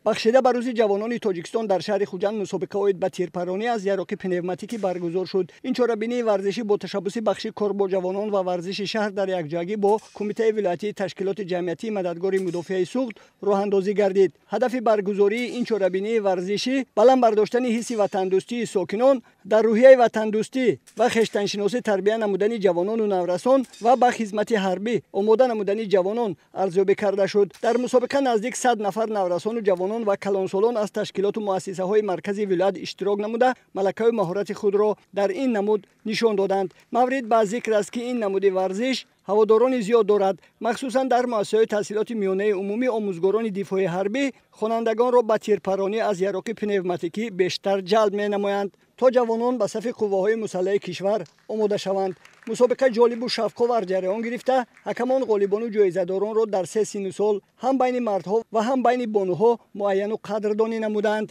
бахшида ба рӯзи ҷавонони тоҷикистон дар шаҳри хуҷанд мусобиқа оид ба тирпаронӣ аз ярроки пневматикӣ баргузор шуд. Ин чорабинии варзишӣ бо ташаббуси бахши кор бо ҷавонон ва варзиши шаҳр дар якҷоягӣ бо кумитаи вилоятии ташкилоти ҷамъиятии мададгори мудофиаи суғд роҳандозӣ гардид. ҳадафи баргузории ин чорабинии варзишӣ баланд бардоштани ҳисси ватандӯстии сокинон, дар рӯҳияи ватандӯстӣ ва хештаншиносӣ тарбия намудани ҷавонону наврасон ва ба хизмати ҳарбӣ омода намудани ҷавонон арзёбӣ карда шуд. Дар мусобиқа наздик 100 нафар наврасону ҷавонон ва калонсолон аз ташкилоту муассисаҳои маркази вилоят иштирок намуда малакаи маҳорати худро дар ин намуд нишон доданд. маврид ба зикр аст, ки ин намуди варзиш ҳаводорони зиёд дорад, махсусан дар муассисаҳои таҳсилоти миёнаи умумӣ. Омӯзгорони дифои ҳарбӣ хонандагонро ба тирпаронӣ аз ярроки пневматикӣ бештар ҷалб менамоянд, то ҷавонон ба сафи қувваҳои мусаллаҳи кишвар омода шаванд. мусобиқа ҷолибу шавқовар ҷараён гирифта, ҳакамон ғолибону ҷоизадоронро дар се синну сол ҳам байни мардҳо ва ҳам байни бонуҳо муайяну қадрдонӣ намуданд.